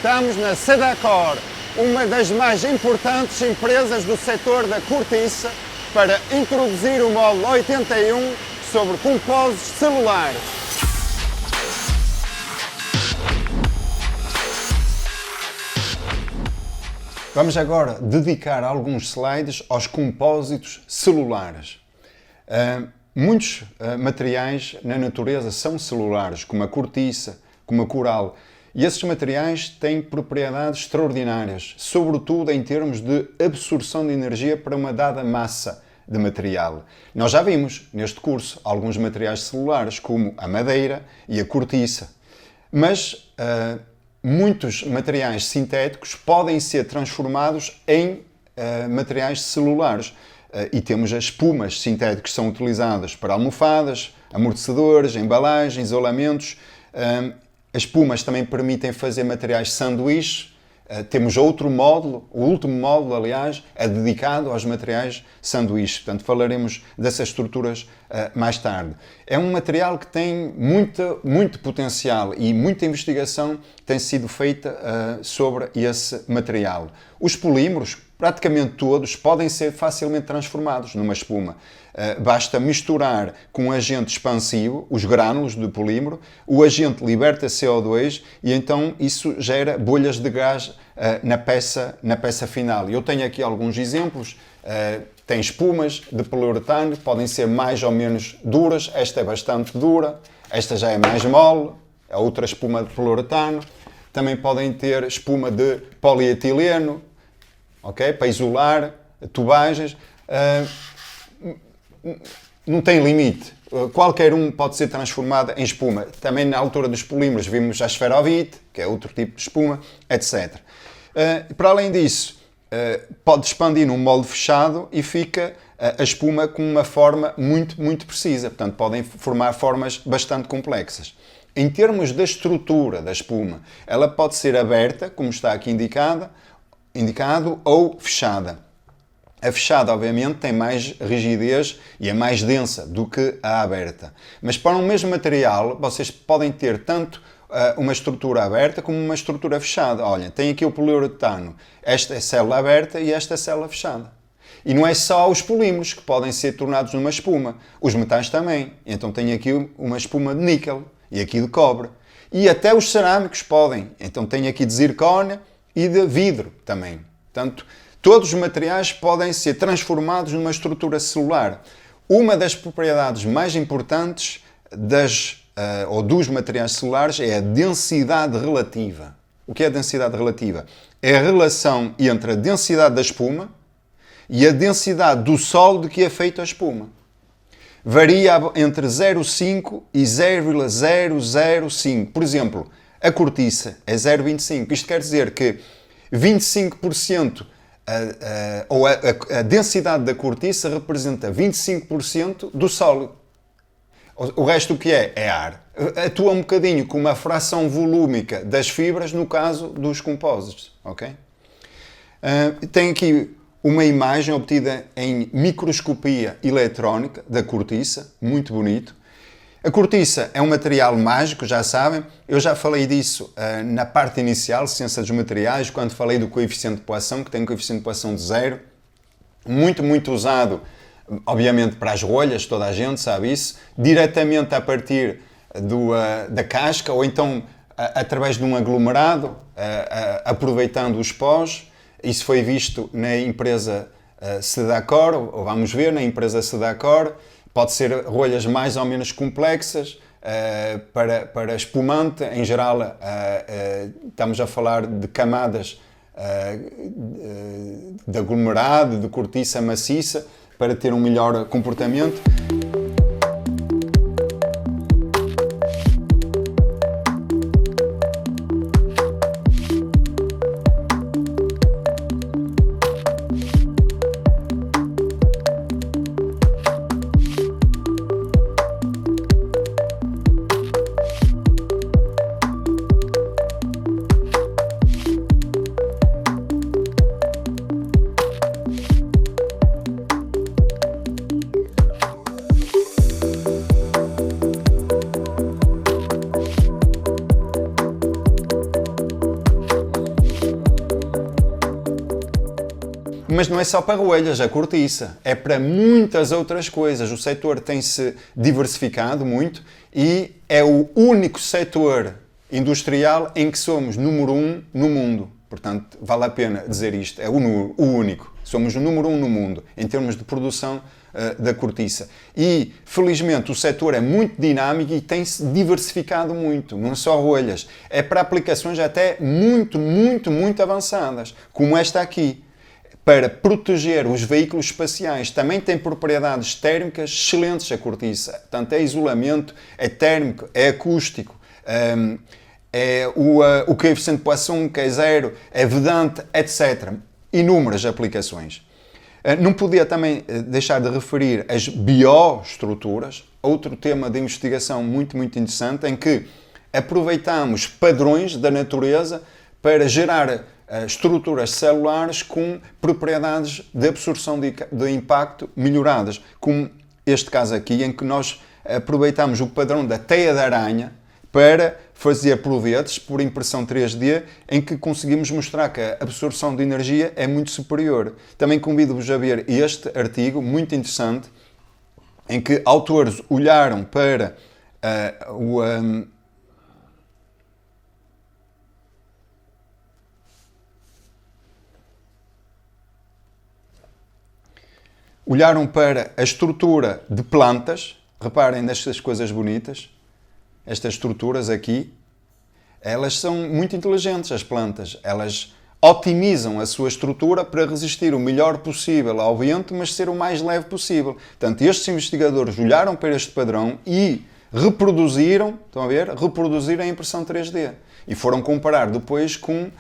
Estamos na Sedacor, uma das mais importantes empresas do setor da cortiça, para introduzir o módulo 81 sobre compósitos celulares. Vamos agora dedicar alguns slides aos compósitos celulares. Muitos materiais na natureza são celulares, como a cortiça, como a coral, e esses materiais têm propriedades extraordinárias, sobretudo em termos de absorção de energia para uma dada massa de material. Nós já vimos neste curso alguns materiais celulares, como a madeira e a cortiça, mas muitos materiais sintéticos podem ser transformados em materiais celulares. E temos as espumas sintéticas que são utilizadas para almofadas, amortecedores, embalagens, isolamentos. As espumas também permitem fazer materiais sanduíches. Temos outro módulo, o último módulo, aliás, é dedicado aos materiais sanduíches. Portanto, falaremos dessas estruturas mais tarde. É um material que tem muito potencial e muita investigação tem sido feita sobre esse material. Os polímeros, praticamente todos, podem ser facilmente transformados numa espuma. Basta misturar com um agente expansivo, os grânulos do polímero, o agente liberta CO2 e então isso gera bolhas de gás na peça final. Eu tenho aqui alguns exemplos. Tem espumas de poliuretano, podem ser mais ou menos duras. Esta é bastante dura, esta já é mais mole, a outra espuma de poliuretano. Também podem ter espuma de polietileno, okay? Para isolar tubagens. Não tem limite. Qualquer um pode ser transformado em espuma. Também na altura dos polímeros vimos a esferovite, que é outro tipo de espuma, etc. Para além disso, pode expandir num molde fechado e fica a espuma com uma forma muito precisa. Portanto, podem formar formas bastante complexas. Em termos da estrutura da espuma, ela pode ser aberta, como está aqui indicado, ou fechada. A fechada, obviamente, tem mais rigidez e é mais densa do que a aberta. Mas para um mesmo material, vocês podem ter tanto uma estrutura aberta como uma estrutura fechada. Olha, tem aqui o poliuretano, esta é célula aberta e esta é célula fechada. E não é só os polímeros que podem ser tornados numa espuma, os metais também. Então tem aqui uma espuma de níquel e aqui de cobre. E até os cerâmicos podem. Então tem aqui de zircónia e de vidro também. Portanto, todos os materiais podem ser transformados numa estrutura celular. Uma das propriedades mais importantes dos materiais celulares é a densidade relativa. O que é a densidade relativa? É a relação entre a densidade da espuma e a densidade do solo de que é feita a espuma. Varia entre 0,5 e 0,005. Por exemplo, a cortiça é 0,25. Isto quer dizer que 25%, a densidade da cortiça representa 25% do sólido. O resto o que é? É ar. Atua um bocadinho como a fração volúmica das fibras no caso dos compósitos. Okay? Tem aqui uma imagem obtida em microscopia eletrónica da cortiça, muito bonito. A cortiça é um material mágico, já sabem. Eu já falei disso na parte inicial, ciência dos materiais, quando falei do coeficiente de Poisson, que tem um coeficiente de Poisson de 0. Muito usado, obviamente, para as rolhas, toda a gente sabe isso, diretamente a partir da casca, ou então através de um aglomerado, aproveitando os pós. Isso foi visto na empresa Sedacor, ou vamos ver, na empresa Sedacor. Pode ser rolhas mais ou menos complexas, para espumante. Em geral, estamos a falar de camadas de aglomerado, de cortiça maciça, para ter um melhor comportamento. Mas não é só para rolhas, a cortiça. É para muitas outras coisas. O setor tem-se diversificado muito e é o único setor industrial em que somos número 1 no mundo. Portanto, vale a pena dizer isto. É o único. Somos o número 1 no mundo em termos de produção da cortiça. E, felizmente, o setor é muito dinâmico e tem-se diversificado muito. Não só rolhas. É para aplicações até muito avançadas, como esta aqui. Para proteger os veículos espaciais. Também tem propriedades térmicas excelentes a cortiça. Portanto, é isolamento, é térmico, é acústico, é o coeficiente de Poisson, que é zero, é vedante, etc. Inúmeras aplicações. Não podia também deixar de referir as bioestruturas, outro tema de investigação muito interessante, em que aproveitamos padrões da natureza para gerar estruturas celulares com propriedades de absorção de impacto melhoradas, como este caso aqui, em que nós aproveitamos o padrão da teia de aranha para fazer provetos por impressão 3D, em que conseguimos mostrar que a absorção de energia é muito superior. Também convido-vos a ver este artigo, muito interessante, em que autores olharam para a estrutura de plantas. Reparem nestas coisas bonitas. Estas estruturas aqui, elas são muito inteligentes, as plantas. Elas otimizam a sua estrutura para resistir o melhor possível ao vento, mas ser o mais leve possível. Portanto, estes investigadores olharam para este padrão e reproduziram, estão a ver? Reproduziram a impressão 3D. E foram comparar depois com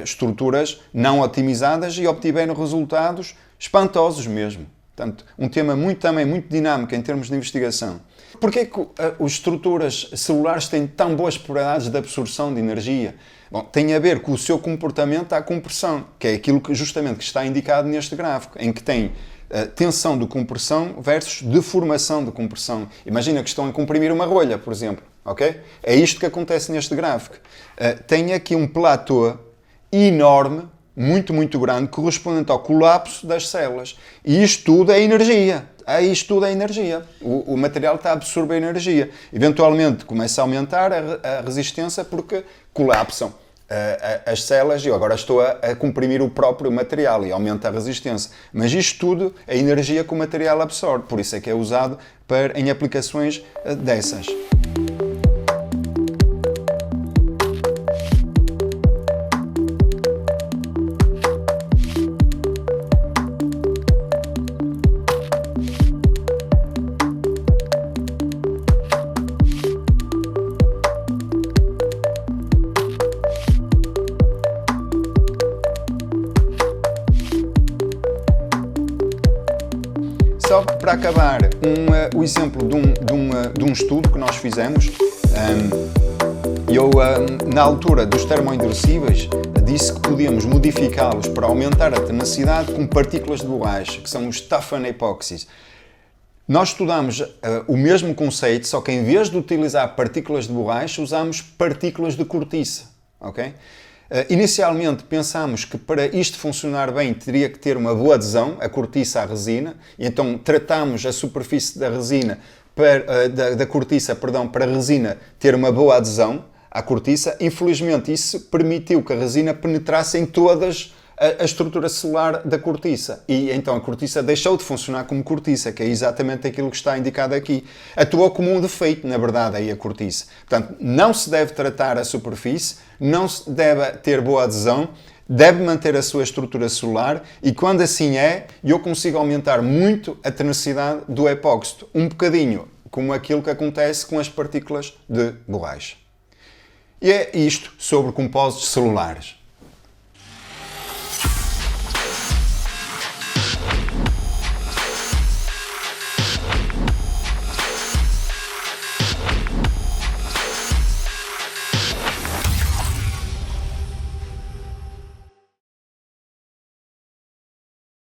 estruturas não otimizadas e obtiveram resultados espantosos mesmo. Portanto, um tema também muito dinâmico em termos de investigação. Porquê que as estruturas celulares têm tão boas propriedades de absorção de energia? Bom, tem a ver com o seu comportamento à compressão, que é aquilo que justamente está indicado neste gráfico, em que tem tensão de compressão versus deformação de compressão. Imagina que estão a comprimir uma rolha, por exemplo. Okay? É isto que acontece neste gráfico. Tem aqui um platô enorme, muito grande, correspondente ao colapso das células. E isto tudo é energia. Isto tudo é energia. O material está a absorver energia. Eventualmente começa a aumentar a resistência porque colapsam as células e eu agora estou a comprimir o próprio material e aumenta a resistência. Mas isto tudo é energia que o material absorve. Por isso é que é usado em aplicações dessas. Só para acabar, o exemplo de um estudo que nós fizemos, eu, na altura dos termoendurecíveis, disse que podíamos modificá-los para aumentar a tenacidade com partículas de borracha, que são os toughen epoxies. Nós estudamos o mesmo conceito, só que em vez de utilizar partículas de borracha, usamos partículas de cortiça. Okay? Inicialmente pensámos que para isto funcionar bem teria que ter uma boa adesão, a cortiça à resina, e então tratámos a superfície da resina da cortiça para a resina ter uma boa adesão à cortiça. Infelizmente isso permitiu que a resina penetrasse em todas a estrutura celular da cortiça e então a cortiça deixou de funcionar como cortiça, que é exatamente aquilo que está indicado aqui. Atuou como um defeito, na verdade, aí a cortiça. Portanto, não se deve tratar a superfície, não se deve ter boa adesão, deve manter a sua estrutura celular e quando assim é, eu consigo aumentar muito a tenacidade do epóxito, um bocadinho como aquilo que acontece com as partículas de borracha. E é isto sobre compósitos celulares.